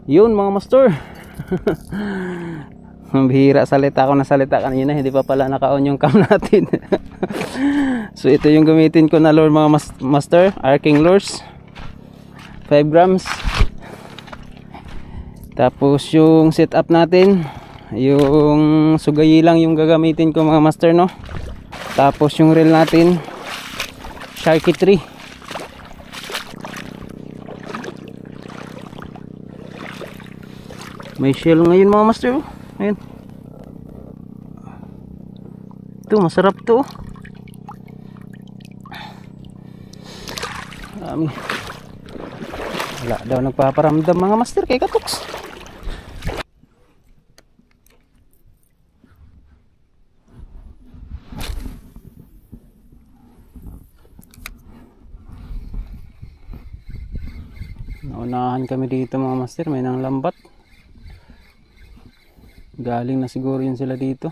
Yun mga master. Bihira salita ako na salita kanina, hindi pa pala naka-on yung cam natin. So ito yung gamitin ko na lure mga master, arcing lures 5 grams. Tapos yung setup natin, yung sugayi lang yung gagamitin ko mga master, no. Tapos yung reel natin, Sharky 3. May shell ngayon mga master. Ayan. Ito masarap to. Wala daw nagpaparamdam mga master kay Katoks. Naunahan kami dito mga master, may nang lambat. Galing na siguro yun sila dito.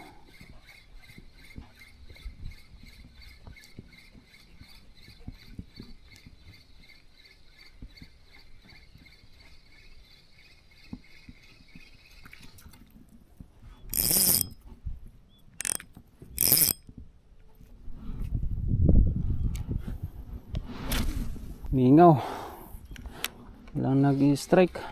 Mingaw. Walang nag-strike.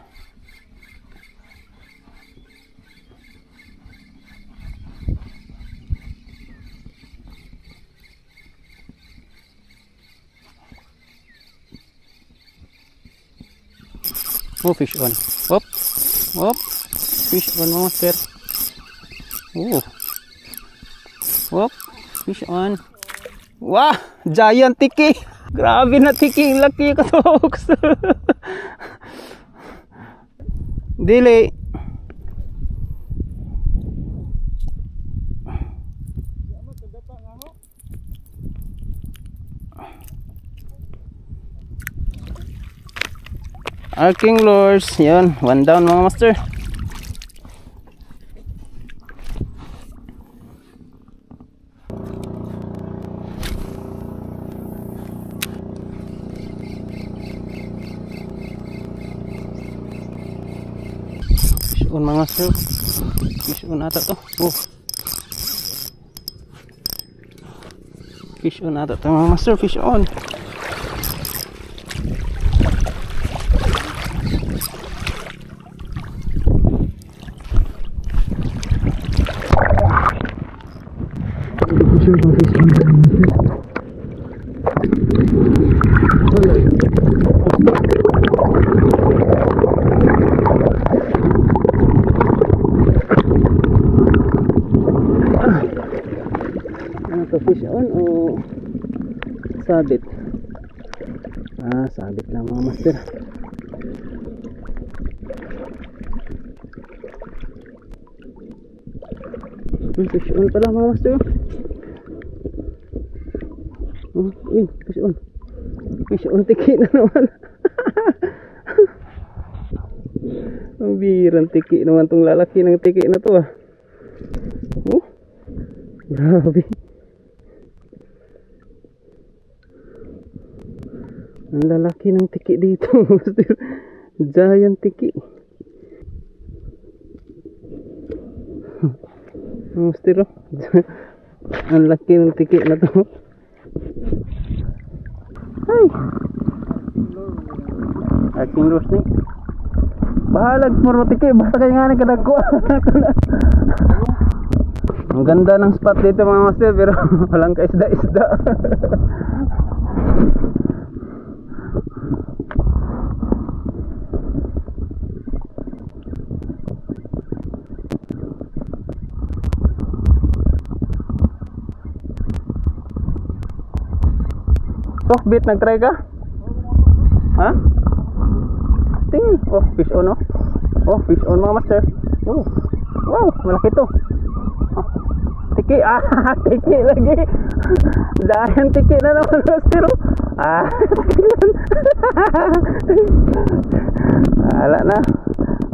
Oh, fish on. Whoop. Whoop. Fish on mga master. Oh. Whoop. Fish on. Wah! Giant tiki! Grabe na tiki. Laki ka Katoks. Dili. Arcing lures, yun, 1 down mga master. Fish on mga master. Fish on ata to. Oh. Fish on ata to mga master, fish on. Fish on o sabit? Sabit lang mga master. Fish on pala mga master. Fish on. Fish on tiki na naman. Ang birang tiki naman tong lalaki ng tiki na to. Grabe. Ang lalaki ng tiki dito. Giant tiki. Master, ang laki ng tiki na to. Ay, aking lures ni bahalag mo tiki. Basta kayo nga nagkadag ko. Ang ganda ng spot dito mga master, pero walang kaisda-isda. Bit nag-try ka? Ha? Ting. Oh, fish on, oh. Oh, fish on mga master. Oh. Wow, malaki to. Oh. Tiki. Tiki lagi. Dahil tiki na naman master. Wala na.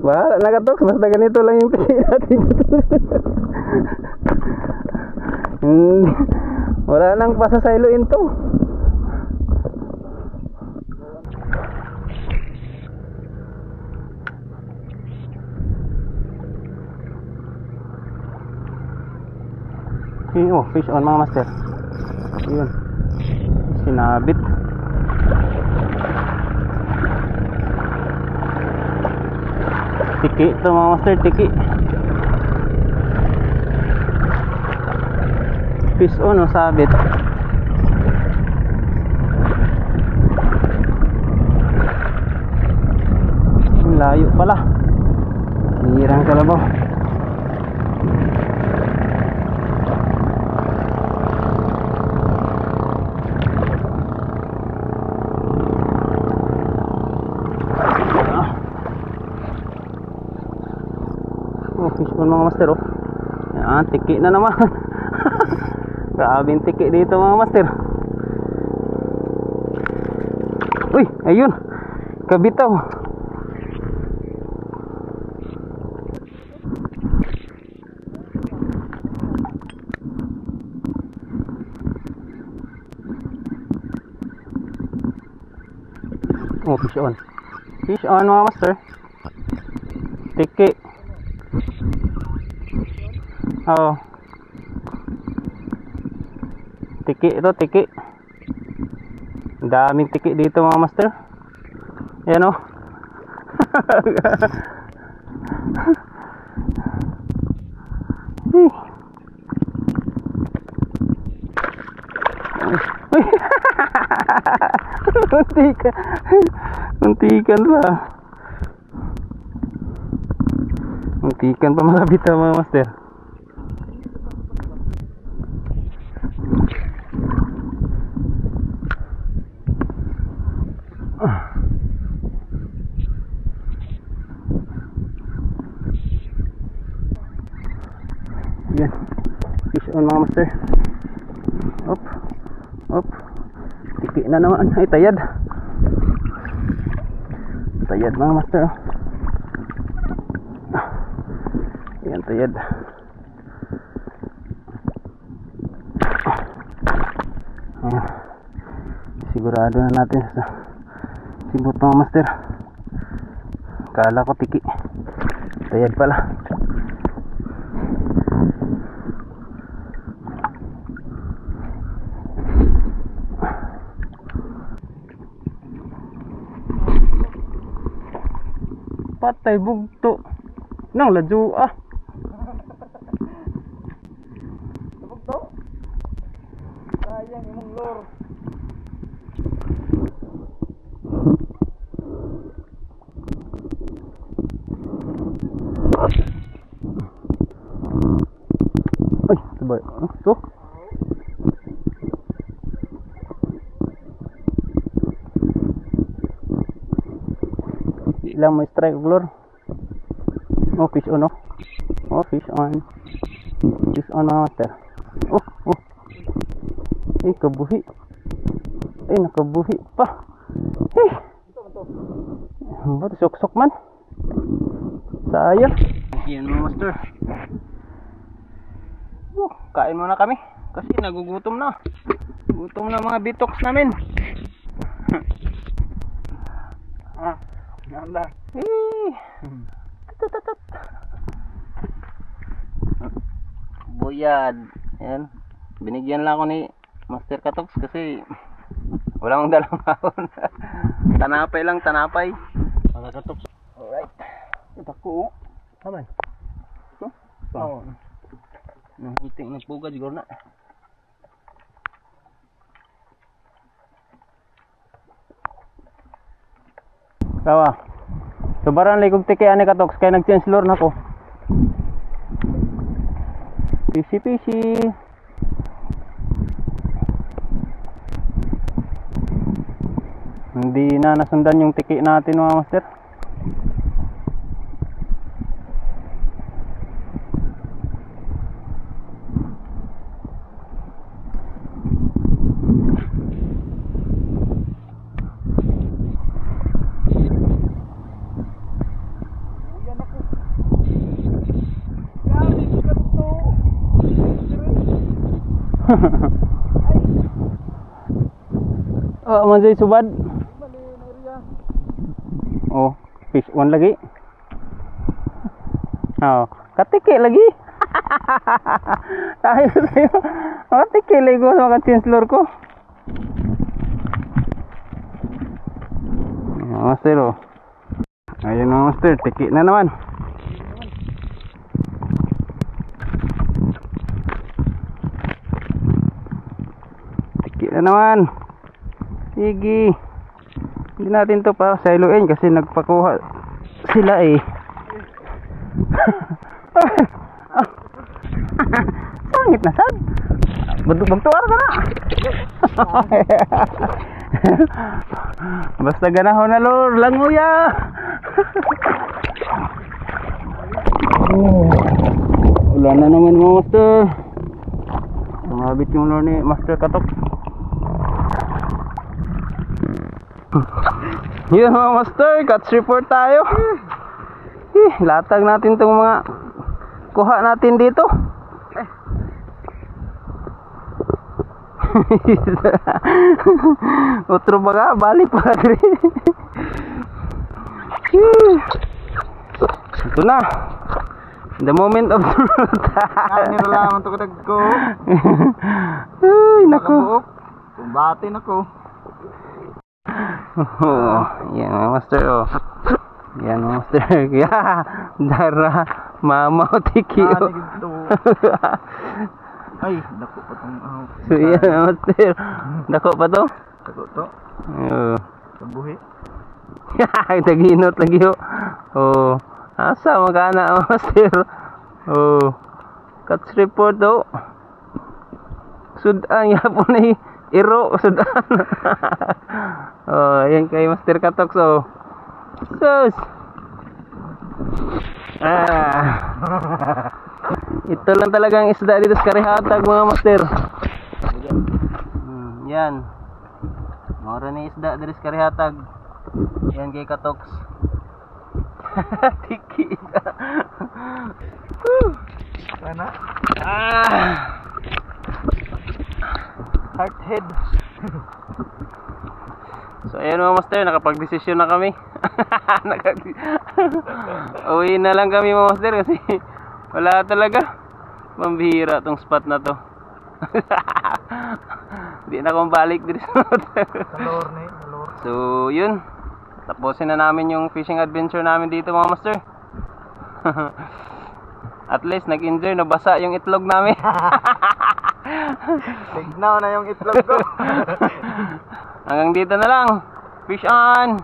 Wala na Katoks. Basta ganito lang yung tiki natin. Wala nang pasasailuin to. Oh, fish on mga master. Yun. Sinabit. Tiki ito mga master, tiki. Fish on, oh, sabit. Layo pala. Hirang kalabaw. Oh, fish on mga master, oh. Yan, tiki na naman. Grabing tiki dito mga master. Uy, ayun. Kabitaw. Oh, fish on. Fish on mga master. Tiki. Oh. Tiki ito, tiki. Daming tiki dito mga master. Yan, oh. Muntikan. Muntikan pa. Muntikan pa malapit na mga master. Yan. Fish on mga master. Op. Op. Tiki na naman. Ay, tayad. Tayad mga master. Yan, tayad. Ayan. Sigurado na natin sa sibot mga master. Kala ko tiki. Tayad pala. Patay bugto nang ladyo ah. Bugto? Sayang imong lor. Ay, sabay. So? Ilang may strike glor. Oh, fish on, oh. Oh, fish on. Fish on mga master. Oh, oh. Eh, kabuhi. Eh, nakabuhi pa. Eh. Ba't sok-sok man? Sayang. Yan mga master. Oh, kain muna kami. Kasi nagugutom na. Gutom na mga bitoks namin. Ah. Ganda. Buyad. Yan. Binigyan lang ako ni Master Katoks kasi wala akong dalang hawon. Tanapay lang, tanapay. Para Katoks. Alright. Ito ko. Kamay. So? Oo. Nahiting nagpuga siguro na. Kawa. Sobaran lay kog tiki ani Katoks kay nag-change lure nako. Pisi. Hindi na nasundan yung tiki natin mga master. Oh, manjay subad. Oh, fish on lagi. Oh, katiki lagi. Tayo sa'yo. Ate, kilay ko sa mga chinslor ko. Ayan, master, oh. Ayun mga master, tiki na naman. Tiki na naman. Sige. Hindi natin to para siloin kasi nagpakuha sila eh. Sangit na sad. Bagtuwar ka na. Basta ganahon na lor, languya. Wala na naman mga master. Mabit yung lor ni Master Katok. Yun mga master, catch report tayo. Latag natin itong mga kuha natin dito. Otro baga, balik pa rin. Ito na. The moment of truth. Ano lang ito kadag ko. Ay, naku. Kumbatin ako. Oh, yan mga master, oh. Yan mga master. Kaya, dara, mama o tiki, oh. Ay, dako pa itong So, yan mga master. Dako pa to? Dako to. Kabuhi. Taginot lagi, oh. Oh, asa magana mga master. Oh, catch report, oh. Sudan, yapon na iro, sudan. Oh, ayan kay Master Katok, so. Sus. Ito lang talagang isda dito sa Karihatag mga master. Yan. Mura na isda dito sa Karihatag. Yan kay Katoks. Tiki. Sana. Heart head. So ayan mga master, nakapag-desisyon na kami. Uwi na lang kami mga master kasi wala talaga. Mambihira tong spot na to. Hindi na akong balik dito sa Kalor na kalor. So yun, tapusin na namin yung fishing adventure namin dito mga master. At least nag-enjoy, nabasa yung itlog namin. Tignaw na yung itlog ko. Hanggang dito na lang. Fish on!